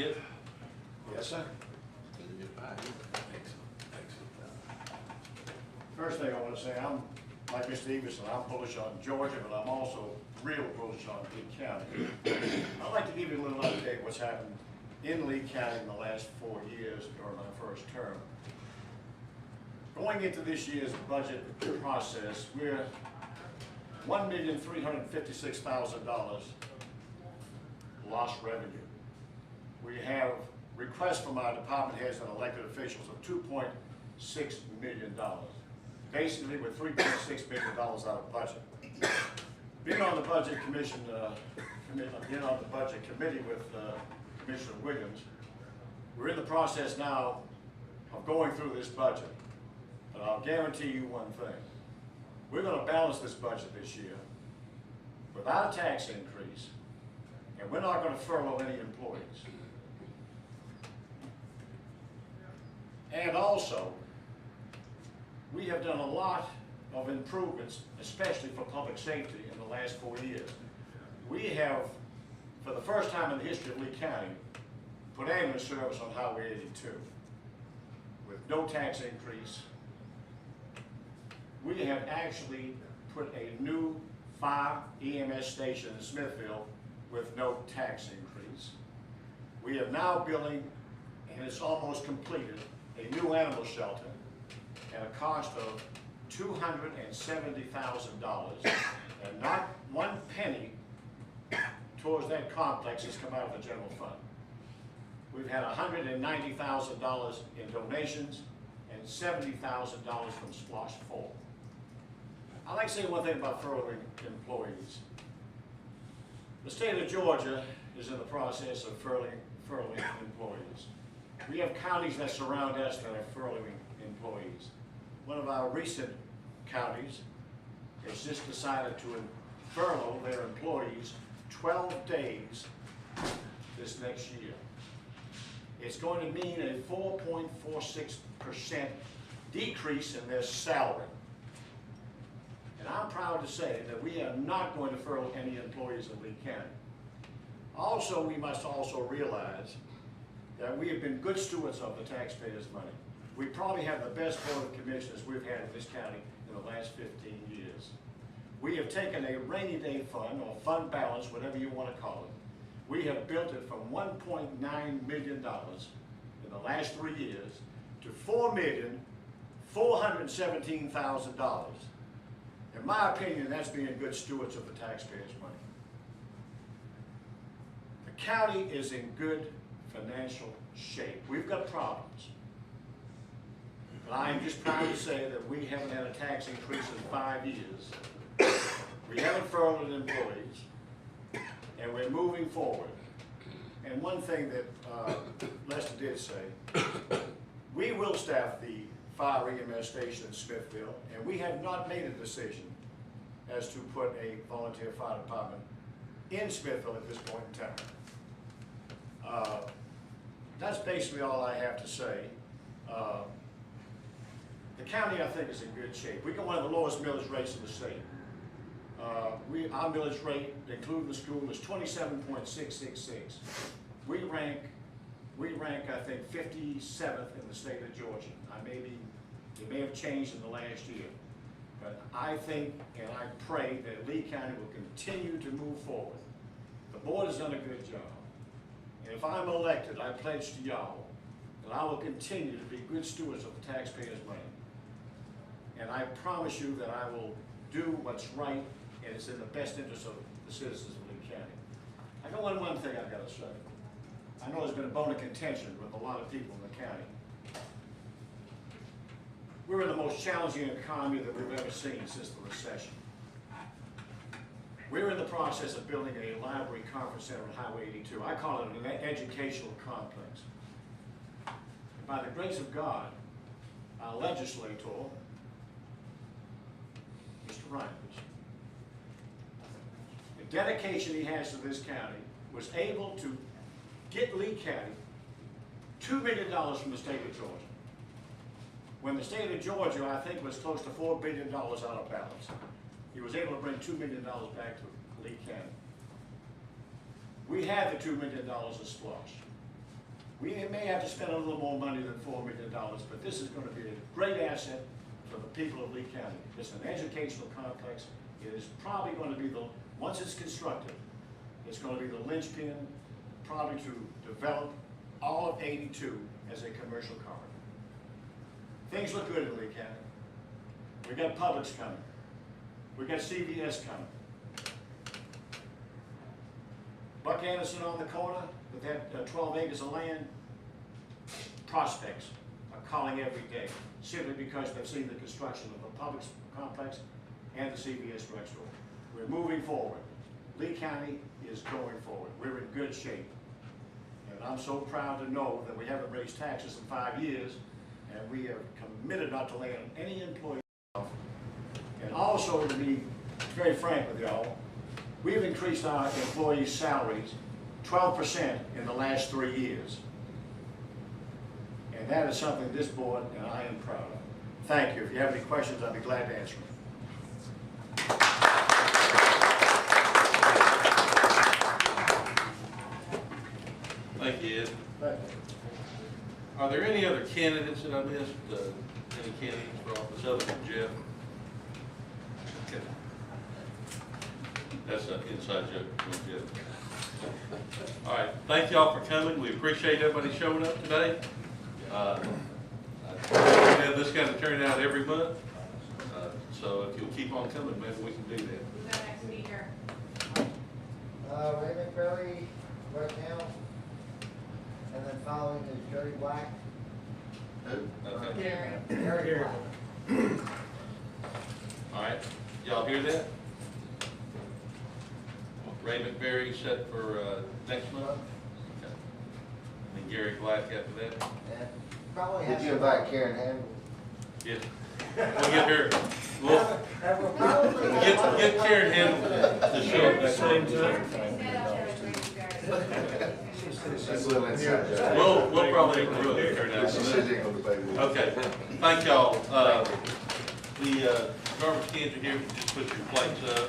Ed? Yes, sir. First thing I want to say, I'm, like Mr. Everson, I'm bullish on Georgia, but I'm also real bullish on Lee County. I'd like to give you a little update what's happened in Lee County in the last 4 years during my first term. Going into this year's budget process, we're $1,356,000 lost revenue. We have requests from our department heads and elected officials of $2.6 million. Basically, we're $3.6 million out of budget. Being on the budget commission, being on the budget committee with Commissioner Williams, we're in the process now of going through this budget. But I'll guarantee you one thing. We're going to balance this budget this year without a tax increase, and we're not going to furlough any employees. And also, we have done a lot of improvements, especially for public safety in the last 4 years. We have, for the first time in the history of Lee County, put ambulance service on Highway 82 with no tax increase. We have actually put a new fire EMS station in Smithville with no tax increase. We are now building, and it's almost completed, a new animal shelter at a cost of $270,000, and not one penny towards that complex has come out of the general fund. We've had $190,000 in donations and $70,000 from Splosh 4. I'd like to say one thing about furloughing employees. The state of Georgia is in the process of furloughing employees. We have counties that surround us that are furloughing employees. One of our recent counties has just decided to furlough their employees 12 days this next year. It's going to mean a 4.46% decrease in their salary. And I'm proud to say that we are not going to furlough any employees in Lee County. Also, we must also realize that we have been good stewards of the taxpayers' money. We probably have the best board of commissioners we've had in this county in the last 15 years. We have taken a rainy day fund, or fund balance, whatever you want to call it. We have built it from $1.9 million in the last 3 years to $4,417,000. In my opinion, that's being good stewards of the taxpayers' money. The county is in good financial shape. We've got problems. But I am just proud to say that we haven't had a tax increase in 5 years. We haven't furloughed employees, and we're moving forward. And one thing that Lester did say, we will staff the fire EMS station in Smithville, and we have not made a decision as to put a volunteer fire department in Smithville at this point in time. That's basically all I have to say. The county, I think, is in good shape. We got one of the lowest millage rates in the state. Our millage rate, including the school, is 27.666. We rank, I think, 57th in the state of Georgia. It may have changed in the last year. But I think and I pray that Lee County will continue to move forward. The board has done a good job. And if I'm elected, I pledge to y'all that I will continue to be good stewards of the taxpayers' money. And I promise you that I will do what's right and it's in the best interest of the citizens of Lee County. I got one thing I've got to say. I know there's been a bone of contention with a lot of people in the county. We're in the most challenging economy that we've ever seen since the recession. We're in the process of building a library conference center on Highway 82. I call it an educational complex. And by the grace of God, our legislator, Mr. Reimers, the dedication he has to this county, was able to get Lee County $2 million from the state of Georgia. When the state of Georgia, I think, was close to $4 billion out of balance. He was able to bring $2 million back to Lee County. We had the $2 million of Splosh. We may have to spend a little more money than $4 million, but this is going to be a great asset for the people of Lee County. It's an educational complex. It is probably going to be once it's constructed, it's going to be the linchpin probably to develop all of 82 as a commercial corridor. Things look good in Lee County. We got Publix coming. We got CVS coming. Buck Anderson on the corner with that 12 acres of land. Prospects are calling every day simply because they've seen the construction of the Publix complex and the CVS drugstore. We're moving forward. Lee County is going forward. We're in good shape. And I'm so proud to know that we haven't raised taxes in 5 years, and we are committed not to lay on any employee off. And also, to be very frank with y'all, we've increased our employees' salaries 12% in the last 3 years. And that is something this board and I am proud of. Thank you. If you have any questions, I'd be glad to answer them. Thank you, Ed. Thank you. Are there any other candidates that I missed? Any candidates for office other than Jeff? Okay. That's an inside joke from Jeff. All right, thank y'all for coming. We appreciate everybody showing up today. We have this kind of turnout every month. So if you'll keep on coming, maybe we can do that. Who's our next speaker? Ray McBurry right now, and then following is Jody Black. Okay. Gary. Gary Black. All right, y'all hear that? Ray McBurry set for next month? Okay. And then Gary Black after that? And probably Did have you some- invite Karen Hamel? Yes. We'll get her, we'll And we'll probably have- get Karen Hamel to show up next Same month. time. Stand up there and raise your hand. That's a little inside joke. We'll probably really turn out. She said you're gonna pay me. Okay, thank y'all. The garbage cans are here, just put your plates up.